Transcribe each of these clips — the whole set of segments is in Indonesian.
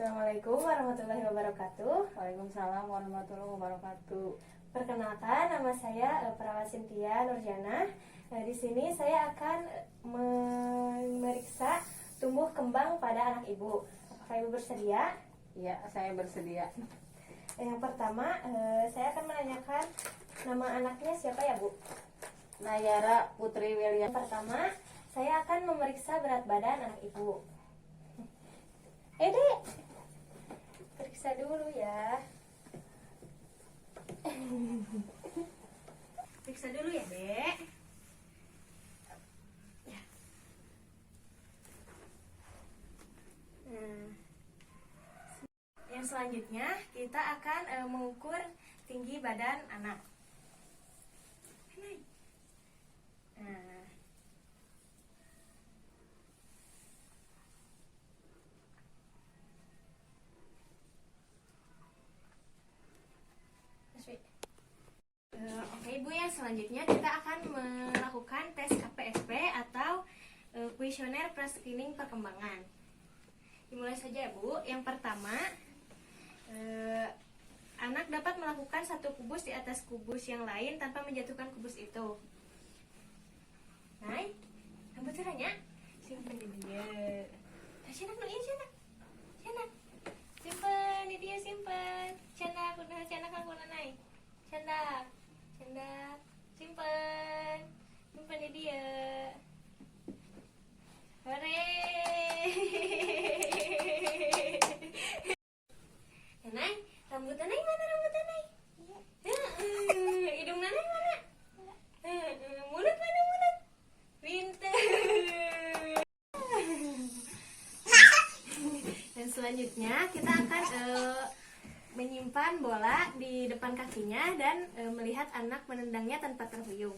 Assalamualaikum warahmatullahi wabarakatuh. Waalaikumsalam warahmatullahi wabarakatuh. Perkenalkan, nama saya Prawa Cynthia Nurjana. Di sini saya akan memeriksa tumbuh kembang pada anak ibu. Apakah ibu bersedia? Ya, saya bersedia. Yang pertama, saya akan menanyakan nama anaknya siapa ya, Bu? Nayara Putri William. Yang pertama, saya akan memeriksa berat badan anak ibu. Dek, periksa dulu ya. Periksa dulu ya, Dek. Ya. Nah, yang selanjutnya kita akan mengukur tinggi badan anak. Nah, oke Ibu, yang selanjutnya kita akan melakukan tes KPSP atau kuesioner pre-screening perkembangan. Dimulai saja ya Bu. Yang pertama, anak dapat melakukan satu kubus di atas kubus yang lain tanpa menjatuhkan kubus itu. Naik, rambut caranya simpen di dia. Cina keluarin cina, cina simpen di dia simpen. Cina aku naik. Canda, canda, simpen di dia. Hore. Nanai, rambut Nanai mana rambut Nanai? Hidung Nanai mana? Mulut mana mulut? Pintar. Dan selanjutnya kita akan menyimpan bola di depan kakinya dan melihat anak menendangnya tanpa terhuyung.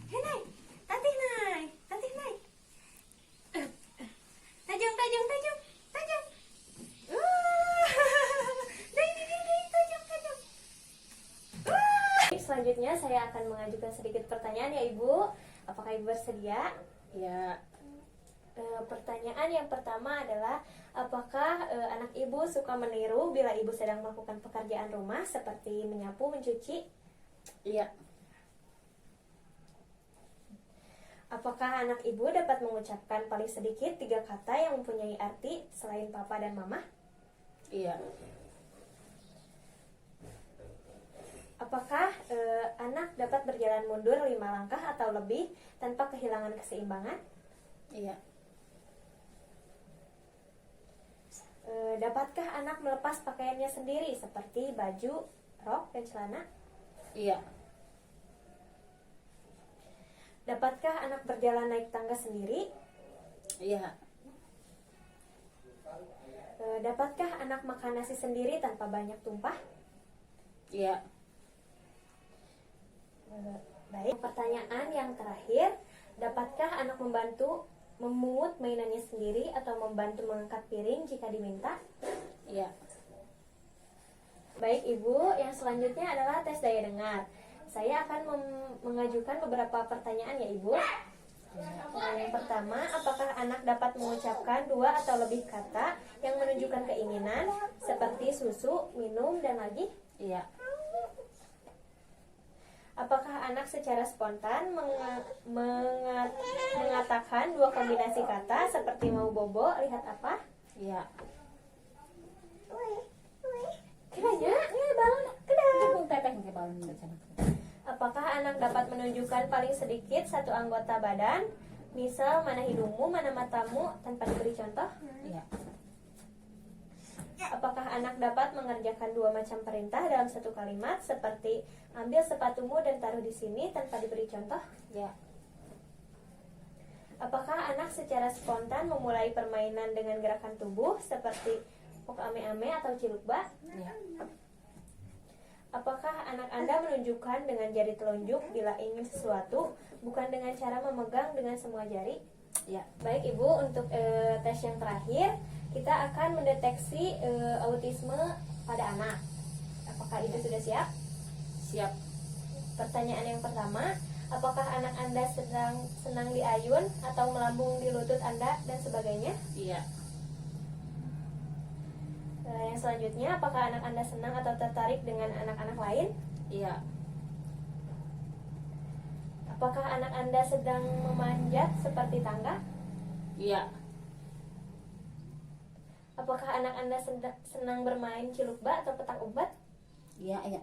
Hei Nai, tatih Nai, tatih Nai. Tajam. Tajam. Selanjutnya saya akan mengajukan sedikit pertanyaan ya Ibu. Apakah Ibu bersedia? Ya. Pertanyaan yang pertama adalah apakah anak ibu suka meniru bila ibu sedang melakukan pekerjaan rumah seperti menyapu, mencuci? Iya. Apakah anak ibu dapat mengucapkan paling sedikit 3 kata yang mempunyai arti selain papa dan mama? Iya. Apakah anak dapat berjalan mundur 5 langkah atau lebih tanpa kehilangan keseimbangan? Iya. Dapatkah anak melepas pakaiannya sendiri seperti baju, rok, dan celana? Iya. Dapatkah anak berjalan naik tangga sendiri? Iya. Dapatkah anak makan nasi sendiri tanpa banyak tumpah? Iya. Baik, pertanyaan yang terakhir, dapatkah anak membantu memungut mainannya sendiri atau membantu mengangkat piring jika diminta? Iya. Baik Ibu, yang selanjutnya adalah tes daya dengar. Saya akan mengajukan beberapa pertanyaan ya Ibu. Yang pertama, apakah anak dapat mengucapkan 2 atau lebih kata yang menunjukkan keinginan seperti susu, minum, dan lagi? Iya. Apakah anak secara spontan mengatakan 2 kombinasi kata seperti mau bobo, lihat apa? Iya. Kiranya, ya balon, kedap. Teteh ke balon di sana. Apakah anak dapat menunjukkan paling sedikit 1 anggota badan, misal mana hidungmu, mana matamu, tanpa diberi contoh? Iya. Apakah anak dapat mengerjakan 2 macam perintah dalam 1 kalimat seperti ambil sepatumu dan taruh di sini tanpa diberi contoh? Iya. Apakah anak secara spontan memulai permainan dengan gerakan tubuh seperti pok ame-ame atau cilukba? Iya. Apakah anak Anda menunjukkan dengan jari telunjuk bila ingin sesuatu, bukan dengan cara memegang dengan semua jari? Iya. Baik Ibu, untuk tes yang terakhir kita akan mendeteksi autisme pada anak. Apakah Ibu sudah siap? Siap. Pertanyaan yang pertama, apakah anak Anda sedang senang diayun atau melambung di lutut Anda dan sebagainya? Iya. Yang selanjutnya, apakah anak Anda senang atau tertarik dengan anak-anak lain? Iya. Apakah anak Anda sedang memanjat seperti tangga? Iya. Apakah anak Anda senang bermain cilukba atau petak umpet? Iya, iya.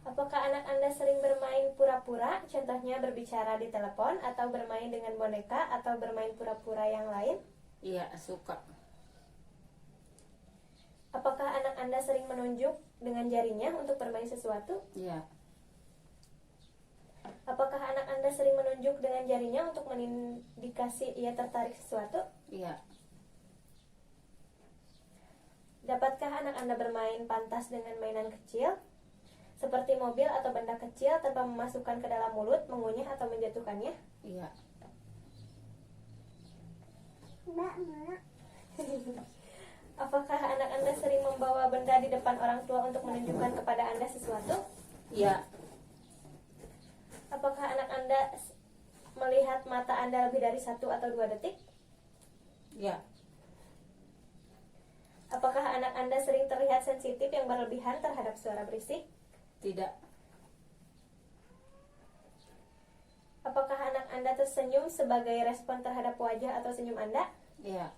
Apakah anak Anda sering bermain pura-pura, contohnya berbicara di telepon, atau bermain dengan boneka, atau bermain pura-pura yang lain? Iya, suka. Apakah anak Anda sering menunjuk dengan jarinya untuk bermain sesuatu? Iya. Apakah anak Anda sering menunjuk dengan jarinya untuk mengindikasi ia tertarik sesuatu? Iya. Dapatkah anak Anda bermain pantas dengan mainan kecil, seperti mobil atau benda kecil tanpa memasukkan ke dalam mulut, mengunyah atau menjatuhkannya? Iya. Apakah anak Anda sering membawa benda di depan orang tua untuk menunjukkan kepada Anda sesuatu? Iya. Apakah anak Anda melihat mata Anda lebih dari 1 atau 2 detik? Iya. Apakah anak Anda sering terlihat sensitif yang berlebihan terhadap suara berisik? Tidak. Apakah anak Anda tersenyum sebagai respon terhadap wajah atau senyum Anda? Iya.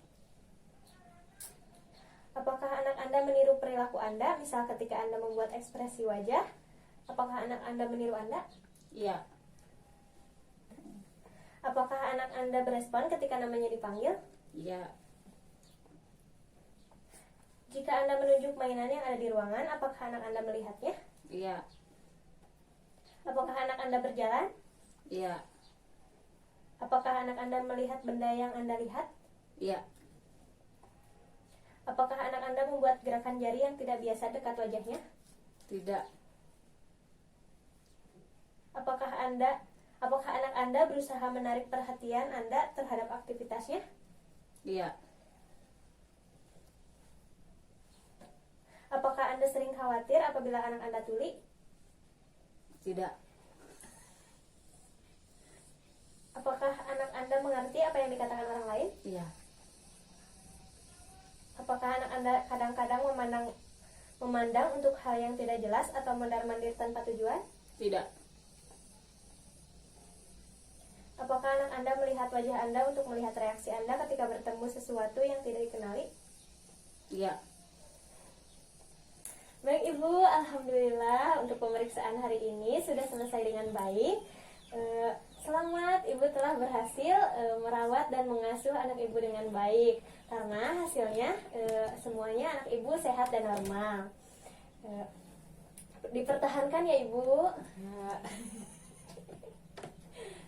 Apakah anak Anda meniru perilaku Anda, misal ketika Anda membuat ekspresi wajah? Apakah anak Anda meniru Anda? Iya. Apakah anak Anda berespon ketika namanya dipanggil? Iya. Jika Anda menunjuk mainan yang ada di ruangan, apakah anak Anda melihatnya? Iya. Apakah anak Anda berjalan? Iya. Apakah anak Anda melihat benda yang Anda lihat? Iya. Apakah anak Anda membuat gerakan jari yang tidak biasa dekat wajahnya? Tidak. Apakah anak Anda berusaha menarik perhatian Anda terhadap aktivitasnya? Iya. Apakah Anda sering khawatir apabila anak Anda tuli? Tidak. Apakah anak Anda mengerti apa yang dikatakan orang lain? Iya. Apakah anak Anda kadang-kadang memandang untuk hal yang tidak jelas atau mondar-mandir tanpa tujuan? Tidak. Apakah anak Anda melihat wajah Anda untuk melihat reaksi Anda ketika bertemu sesuatu yang tidak dikenali? Iya. Baik Ibu, Alhamdulillah untuk pemeriksaan hari ini sudah selesai dengan baik. Selamat, Ibu telah berhasil merawat dan mengasuh anak Ibu dengan baik. Karena hasilnya semuanya anak Ibu sehat dan normal. Dipertahankan ya Ibu.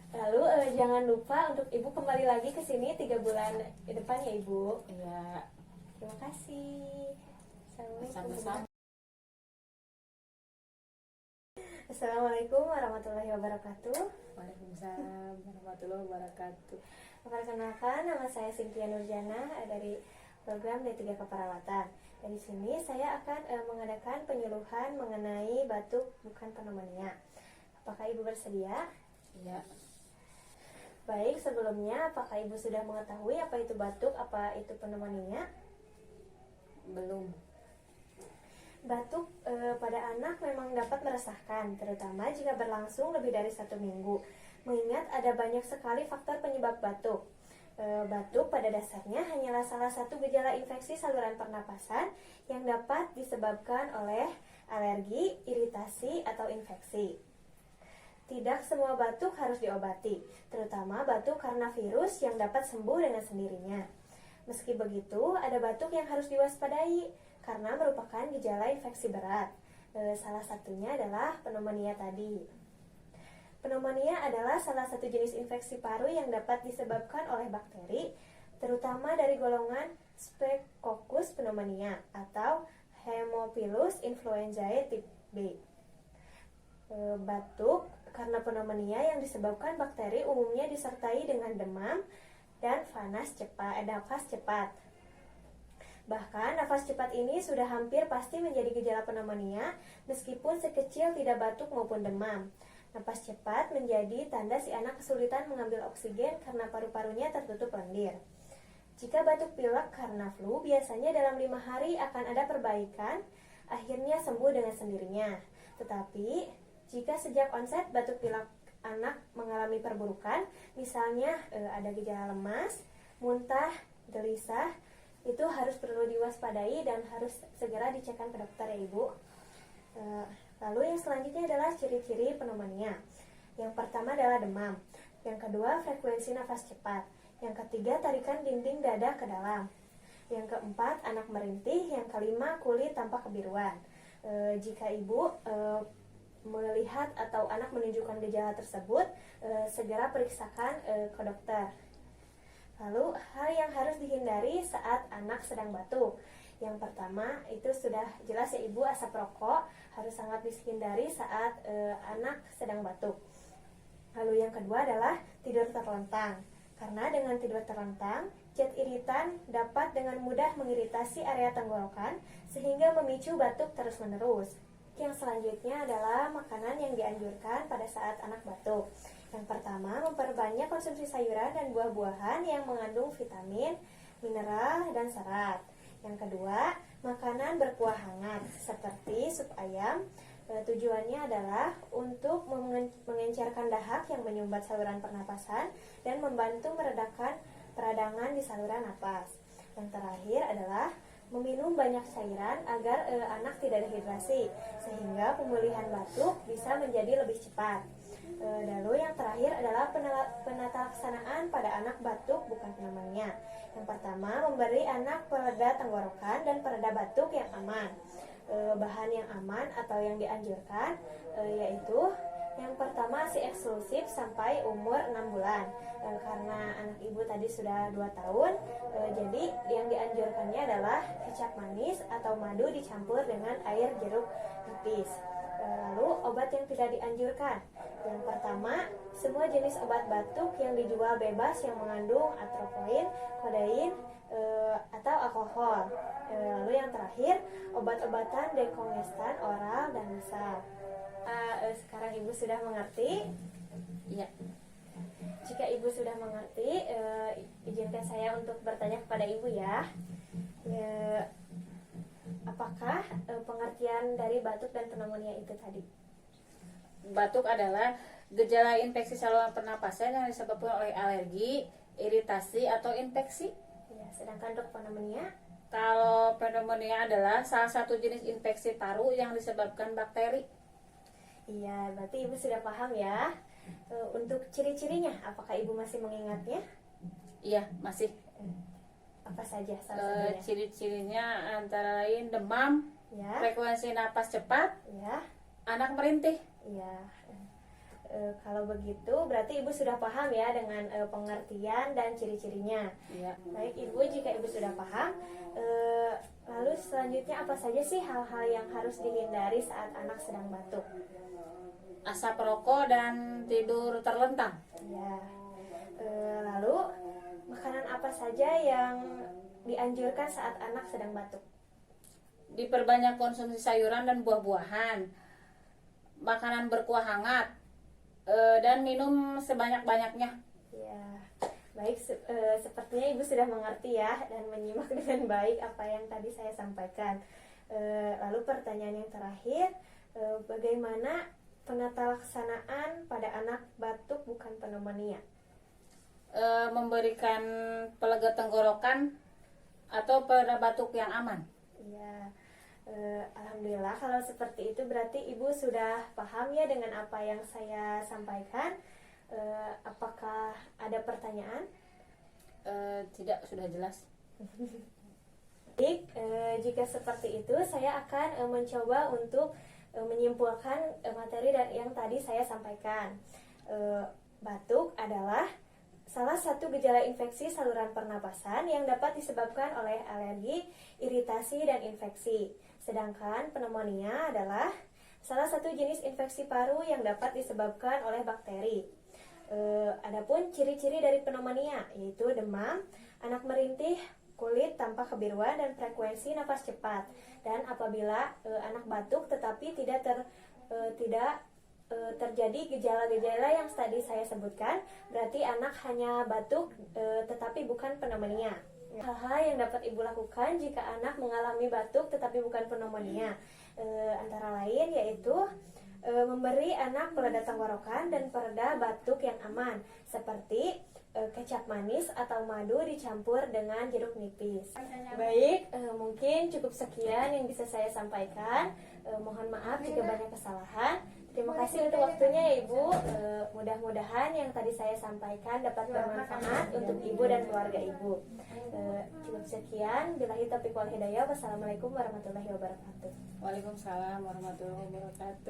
Lalu jangan lupa untuk Ibu kembali lagi ke sini 3 bulan ke depan ya Ibu. Iya. Terima kasih. Sama-sama. Assalamualaikum warahmatullahi wabarakatuh. Waalaikumsalam warahmatullahi wabarakatuh. Perkenalkan, nama saya Cynthia Nurjana dari program D3 Keperawatan. Dan di sini saya akan mengadakan penyuluhan mengenai batuk bukan pneumonia. Apakah Ibu bersedia? Iya. Baik, sebelumnya apakah Ibu sudah mengetahui apa itu batuk, apa itu pneumonia? Belum. Batuk pada anak memang dapat meresahkan, terutama jika berlangsung lebih dari 1 minggu. Mengingat ada banyak sekali faktor penyebab batuk. Batuk pada dasarnya hanyalah salah satu gejala infeksi saluran pernapasan yang dapat disebabkan oleh alergi, iritasi, atau infeksi. Tidak semua batuk harus diobati, terutama batuk karena virus yang dapat sembuh dengan sendirinya. Meski begitu, ada batuk yang harus diwaspadai karena merupakan gejala infeksi berat. Salah satunya adalah pneumonia tadi. Pneumonia adalah salah satu jenis infeksi paru yang dapat disebabkan oleh bakteri, terutama dari golongan Streptococcus pneumonia atau Haemophilus influenzae type B. Batuk karena pneumonia yang disebabkan bakteri umumnya disertai dengan demam dan nafas cepat. Bahkan nafas cepat ini sudah hampir pasti menjadi gejala pneumonia meskipun sekecil tidak batuk maupun demam. Nafas cepat menjadi tanda si anak kesulitan mengambil oksigen karena paru-parunya tertutup lendir. Jika batuk pilek karena flu, biasanya dalam 5 hari akan ada perbaikan, akhirnya sembuh dengan sendirinya. Tetapi, jika sejak onset batuk pilek anak mengalami perburukan, misalnya ada gejala lemas, muntah, gelisah, itu harus perlu diwaspadai dan harus segera dicekkan ke dokter ya Ibu. Lalu yang selanjutnya adalah ciri-ciri pneumonia. Yang pertama adalah demam. Yang kedua, frekuensi nafas cepat. Yang ketiga, tarikan dinding dada ke dalam. Yang keempat, anak merintih. Yang kelima, kulit tampak kebiruan. Jika Ibu melihat atau anak menunjukkan gejala tersebut, segera periksakan ke dokter. Lalu, hal yang harus dihindari saat anak sedang batuk. Yang pertama, itu sudah jelas ya Ibu, asap rokok harus sangat dihindari saat anak sedang batuk. Lalu yang kedua adalah tidur terlentang. Karena dengan tidur terlentang, zat iritan dapat dengan mudah mengiritasi area tenggorokan sehingga memicu batuk terus-menerus. Yang selanjutnya adalah makanan yang dianjurkan pada saat anak batuk. Yang pertama, memperbanyak konsumsi sayuran dan buah-buahan yang mengandung vitamin, mineral, dan serat. Yang kedua, makanan berkuah hangat seperti sup ayam. Tujuannya adalah untuk mengencerkan dahak yang menyumbat saluran pernapasan dan membantu meredakan peradangan di saluran napas. Yang terakhir adalah meminum banyak cairan agar anak tidak dehidrasi sehingga pemulihan batuk bisa menjadi lebih cepat. Lalu yang terakhir adalah penata laksanaan pada anak batuk bukan pneumonia. Yang pertama, memberi anak pereda tenggorokan dan pereda batuk yang aman. Bahan yang aman atau yang dianjurkan yaitu yang pertama ASI eksklusif sampai umur 6 bulan. Karena anak ibu tadi sudah 2 tahun, jadi yang dianjurkannya adalah kecap manis atau madu dicampur dengan air jeruk nipis. Lalu obat yang tidak dianjurkan. Yang pertama, semua jenis obat batuk yang dijual bebas yang mengandung atropoin, kodein, atau alkohol. Lalu yang terakhir, obat-obatan dekongestan oral dan nasal. Sekarang ibu sudah mengerti? Iya. Jika ibu sudah mengerti, izinkan saya untuk bertanya kepada ibu ya. Apakah pengertian dari batuk dan pneumonia itu tadi? Batuk adalah gejala infeksi saluran pernapasan yang disebabkan oleh alergi, iritasi, atau infeksi. Ya, sedangkan untuk pneumonia? Kalau pneumonia adalah salah satu jenis infeksi paru yang disebabkan bakteri. Iya, berarti ibu sudah paham ya. Untuk ciri-cirinya, apakah ibu masih mengingatnya? Iya, masih. Apa saja salah satunya? Ciri-cirinya antara lain demam, Ya, frekuensi napas cepat, ya, anak merintih. ya. Kalau begitu, berarti ibu sudah paham ya dengan pengertian dan ciri-cirinya. Iya. Baik ibu, jika ibu sudah paham, lalu selanjutnya apa saja sih hal-hal yang harus dihindari saat anak sedang batuk? Asap rokok dan tidur terlentang. Ya. Lalu makanan apa saja yang dianjurkan saat anak sedang batuk? Diperbanyak konsumsi sayuran dan buah-buahan, makanan berkuah hangat, dan minum sebanyak-banyaknya. Ya, baik. Sepertinya ibu sudah mengerti ya dan menyimak dengan baik apa yang tadi saya sampaikan. Lalu pertanyaan yang terakhir, bagaimana penata laksanaan pada anak batuk bukan pneumonia? Memberikan pelega tenggorokan atau pereda batuk yang aman. Ya, alhamdulillah kalau seperti itu berarti ibu sudah paham ya dengan apa yang saya sampaikan. Apakah ada pertanyaan? Tidak, sudah jelas. Baik, jika seperti itu saya akan mencoba untuk menyimpulkan materi yang tadi saya sampaikan. Batuk adalah salah satu gejala infeksi saluran pernapasan yang dapat disebabkan oleh alergi, iritasi, dan infeksi. Sedangkan pneumonia adalah salah satu jenis infeksi paru yang dapat disebabkan oleh bakteri. Adapun ciri-ciri dari pneumonia yaitu demam, anak merintih, kulit tampak kebiruan, dan frekuensi napas cepat. Dan apabila anak batuk tetapi tidak terjadi gejala-gejala yang tadi saya sebutkan, berarti anak hanya batuk tetapi bukan pneumonia. Hal-hal yang dapat ibu lakukan jika anak mengalami batuk tetapi bukan pneumonia, antara lain yaitu memberi anak pereda tenggorokan dan pereda batuk yang aman, seperti kecap manis atau madu dicampur dengan jeruk nipis. Baik, mungkin cukup sekian yang bisa saya sampaikan. Mohon maaf jika banyak kesalahan. Terima kasih untuk waktunya ya Ibu. Mudah-mudahan yang tadi saya sampaikan dapat bermanfaat untuk Ibu dan keluarga Ibu. Cukup sekian. Billahi taufiq wal hidayah. Wassalamualaikum warahmatullahi wabarakatuh. Waalaikumsalam warahmatullahi wabarakatuh.